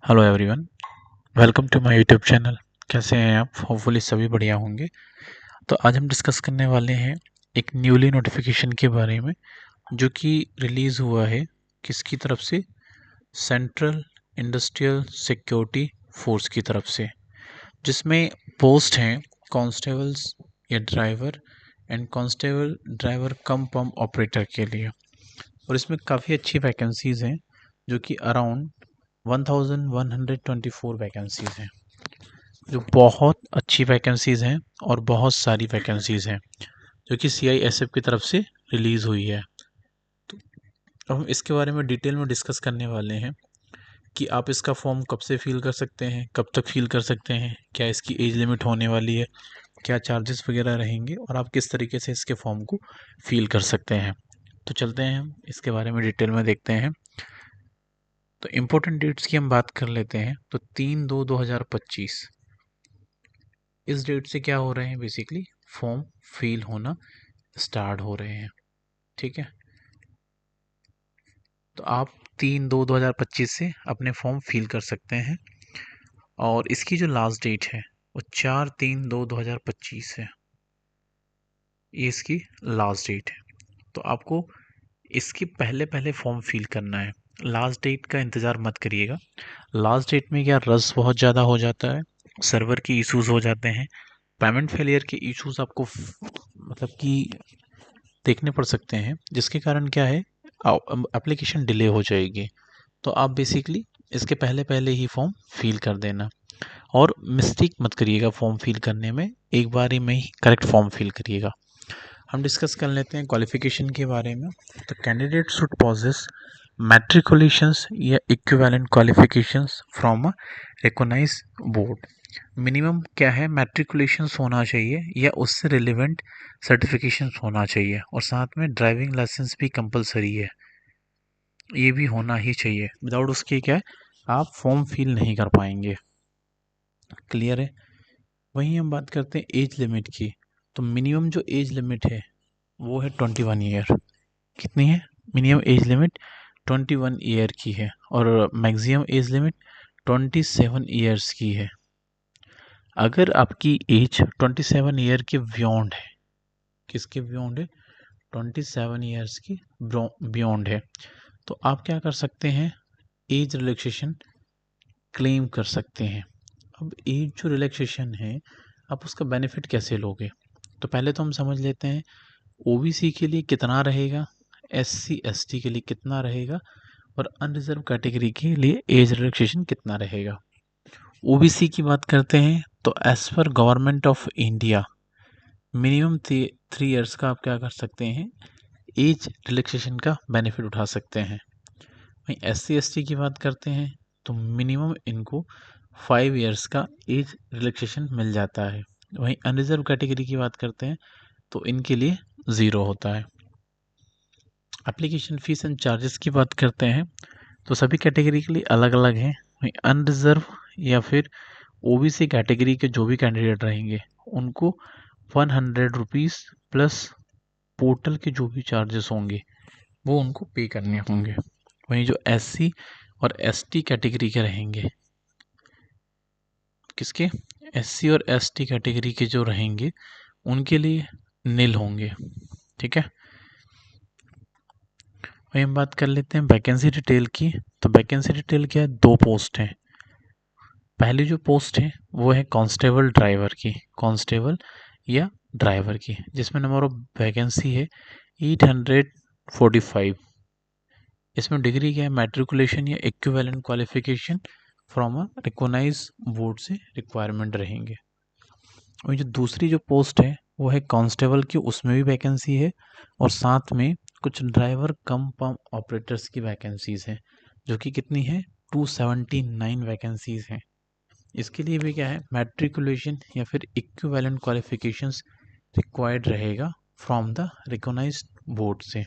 Hello everyone, welcome to my YouTube channel. कैसे हैं आप? होपफुली सभी बढ़िया होंगे। तो आज हम डिस्कस करने वाले हैं एक न्यूली नोटिफिकेशन के बारे में जो कि रिलीज़ हुआ है किसकी तरफ से? सेंट्रल इंडस्ट्रियल सिक्योरिटी फोर्स की तरफ से, जिसमें पोस्ट हैं कांस्टेबल्स या driver and constable driver come pump operator के लिए। और इसमें काफ़ी अच्छी वैकेंसीज़ हैं जो कि अराउंड 1124 वैकेंसीज़ हैं, जो बहुत अच्छी वैकेंसीज़ हैं और बहुत सारी वैकेंसीज़ हैं जो कि CISF की तरफ से रिलीज़ हुई है। तो अब हम इसके बारे में डिटेल में डिस्कस करने वाले हैं कि आप इसका फॉर्म कब से फिल कर सकते हैं, कब तक फिल कर सकते हैं, क्या इसकी एज लिमिट होने वाली है, क्या चार्जेस वगैरह रहेंगे और आप किस तरीके से इसके फॉर्म को फिल कर सकते हैं। तो चलते हैं हम इसके बारे में डिटेल में देखते हैं। तो इम्पोर्टेंट डेट्स की हम बात कर लेते हैं। तो 3/2/2025 इस डेट से क्या हो रहे हैं, बेसिकली फॉर्म फिल होना स्टार्ट हो रहे हैं। ठीक है, तो आप 3/2/2025 से अपने फॉर्म फिल कर सकते हैं और इसकी जो लास्ट डेट है वो 4/3/2025 है। ये इसकी लास्ट डेट है। तो आपको इसके पहले पहले फॉर्म फिल करना है। लास्ट डेट का इंतज़ार मत करिएगा। लास्ट डेट में क्या रश बहुत ज़्यादा हो जाता है, सर्वर की इश्यूज हो जाते हैं, पेमेंट फेलियर के इश्यूज आपको मतलब कि देखने पड़ सकते हैं, जिसके कारण क्या है एप्लीकेशन डिले हो जाएगी। तो आप बेसिकली इसके पहले पहले ही फॉर्म फिल कर देना और मिस्टेक मत करिएगा फॉर्म फिल करने में, एक बार ही में ही करेक्ट फॉर्म फिल करिएगा। हम डिस्कस कर लेते हैं क्वालिफिकेशन के बारे में। तो कैंडिडेट शुड पॉजेस मैट्रिकुलेशंस या equivalent qualifications from a recognise board. Minimum क्या है, मैट्रिकुलेशंस होना चाहिए या उससे रिलेवेंट सर्टिफिकेशंस होना चाहिए और साथ में ड्राइविंग लाइसेंस भी कंपलसरी है, ये भी होना ही चाहिए। विदाउट उसके क्या है, आप फॉर्म फिल नहीं कर पाएंगे। क्लियर है? वहीं हम बात करते हैं एज लिमिट की। तो मिनिमम जो एज लिमिट है वो है 21 ईयर। कितनी है मिनिमम एज लिमिट? 21 ईयर की है और मैक्सिमम एज लिमिट 27 ईयर्स की है। अगर आपकी एज 27 ईयर के बियॉन्ड है, किसके बियॉन्ड है? 27 ईयर्स की बियॉन्ड है, तो आप क्या कर सकते हैं, एज रिलैक्सेशन क्लेम कर सकते हैं। अब एज जो रिलैक्सेशन है, आप उसका बेनिफिट कैसे लोगे? तो पहले तो हम समझ लेते हैं ओबीसी के लिए कितना रहेगा, SC ST के लिए कितना रहेगा और अनरिजर्व कैटेगरी के लिए एज रिलैक्सेशन कितना रहेगा। ओबीसी की बात करते हैं तो as per government of India minimum 3 years का आप क्या कर सकते हैं, एज रिलैक्सेशन का बेनिफिट उठा सकते हैं। वहीं SC ST की बात करते हैं तो मिनिमम इनको 5 इयर्स का एज रिलैक्सेशन मिल जाता है। वहीं अनरिजर्व कैटेगरी की बात करते हैं तो इनके लिए 0 होता है। एप्लीकेशन फीस एंड चार्जेस की बात करते हैं तो सभी कैटेगरी के लिए अलग अलग हैं। वहीं अनरिजर्व या फिर ओबीसी कैटेगरी के जो भी कैंडिडेट रहेंगे उनको 100 रुपीज़ प्लस पोर्टल के जो भी चार्जेस होंगे वो उनको पे करने होंगे। वहीं जो SC और ST कैटेगरी के रहेंगे, किसके? SC और ST कैटेगरी के जो रहेंगे उनके लिए नील होंगे। ठीक है, वही हम बात कर लेते हैं वैकेंसी डिटेल की। तो वैकेंसी डिटेल क्या है, 2 पोस्ट हैं। पहली जो पोस्ट है वो है कांस्टेबल ड्राइवर की, कांस्टेबल या ड्राइवर की, जिसमें नंबर ऑफ वैकेंसी है 845। इसमें डिग्री क्या है, मैट्रिकुलेशन या equivalent qualification from a recognise board से रिक्वायरमेंट रहेंगे। और जो दूसरी जो पोस्ट है वो है कांस्टेबल की, उसमें भी वैकेंसी है और साथ में कुछ ड्राइवर कम पंप ऑपरेटर्स की वैकेंसीज हैं जो कि कितनी है, 279 वैकेंसीज हैं। इसके लिए भी क्या है, मैट्रिकुलेशन या फिर इक्विवेलेंट क्वालिफिकेशंस रिक्वायर्ड रहेगा फ्रॉम द रिकॉग्नाइज्ड बोर्ड से।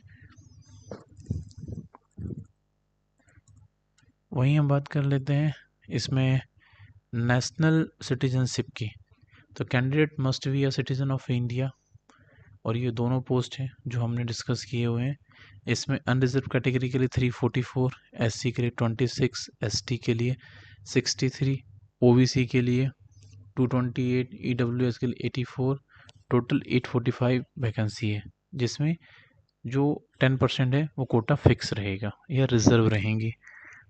वहीं हम बात कर लेते हैं इसमें नेशनल सिटीजनशिप की। तो candidate must be a citizen of India, और ये दोनों पोस्ट हैं जो हमने डिस्कस किए हुए हैं। इसमें अनरिजर्व कैटेगरी के लिए 344, एससी के लिए 26, एसटी के लिए 63, ओबीसी के लिए 228, ईडब्ल्यूएस के लिए 84, टोटल 845 वैकेंसी है, जिसमें जो 10% है वो कोटा फिक्स रहेगा या रिजर्व रहेंगी।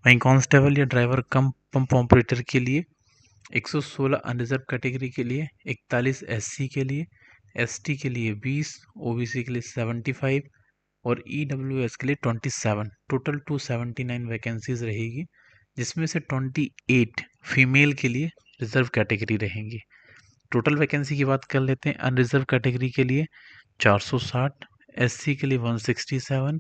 वहीं कांस्टेबल या ड्राइवर कम पंप ऑपरेटर के लिए 116 अनरिजर्व कैटेगरी के लिए, 41 एससी के लिए, एसटी के लिए 20, ओबीसी के लिए 75 और ईडब्ल्यूएस के लिए 27, टोटल 279 वैकेंसीज रहेगी, जिसमें से 28 फीमेल के लिए रिजर्व कैटेगरी रहेंगी। टोटल वैकेंसी की बात कर लेते हैं। अनरिजर्व कैटेगरी के लिए 460, एससी के लिए 167,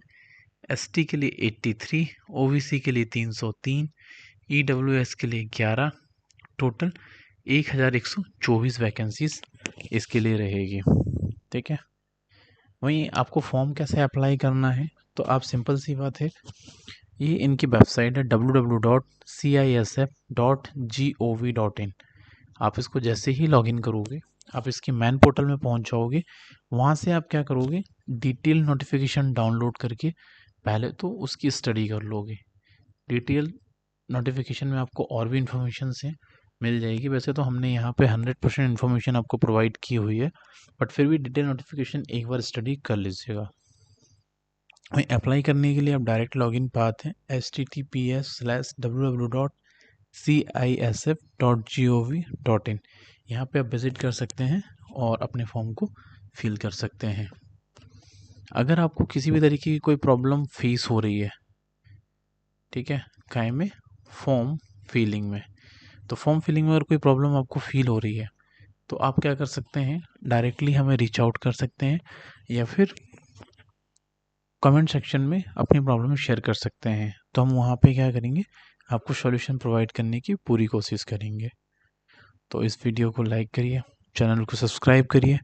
एसटी के लिए 83, ओबीसी के लिए 303, ईडब्ल्यूएस के लिए 11, टोटल 1124 वैकेंसीज इसके लिए रहेगी। ठीक है। वहीं आपको फॉर्म कैसे अप्लाई करना है, तो आप सिंपल सी बात है, ये इनकी वेबसाइट है www.cisf.gov.in। आप इसको जैसे ही लॉगिन करोगे, आप इसके मैन पोर्टल में पहुंच जाओगे। वहाँ से आप क्या करोगे, डिटेल नोटिफिकेशन डाउनलोड करके पहले तो उसकी स्टडी कर लोगे। डिटेल नोटिफिकेशन में आपको और भी इन्फॉर्मेशन से मिल जाएगी। वैसे तो हमने यहाँ पे 100% इन्फॉर्मेशन आपको प्रोवाइड की हुई है, बट फिर भी डिटेल नोटिफिकेशन एक बार स्टडी कर लीजिएगा। वहीं अप्लाई करने के लिए आप डायरेक्ट लॉगिन पाथ है https://www.cisf.gov.in। यहाँ पे आप विजिट कर सकते हैं और अपने फॉर्म को फिल कर सकते हैं। अगर आपको किसी भी तरीके की कोई प्रॉब्लम फेस हो रही है, ठीक है, काय में, फॉर्म फिलिंग में, तो फॉर्म फिलिंग में अगर कोई प्रॉब्लम आपको फील हो रही है तो आप क्या कर सकते हैं, डायरेक्टली हमें रीच आउट कर सकते हैं या फिर कमेंट सेक्शन में अपनी प्रॉब्लम शेयर कर सकते हैं। तो हम वहाँ पे क्या करेंगे, आपको सॉल्यूशन प्रोवाइड करने की पूरी कोशिश करेंगे। तो इस वीडियो को लाइक करिए, चैनल को सब्सक्राइब करिए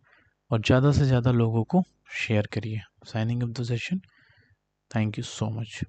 और ज़्यादा से ज़्यादा लोगों को शेयर करिए। Signing off the session. Thank you so much.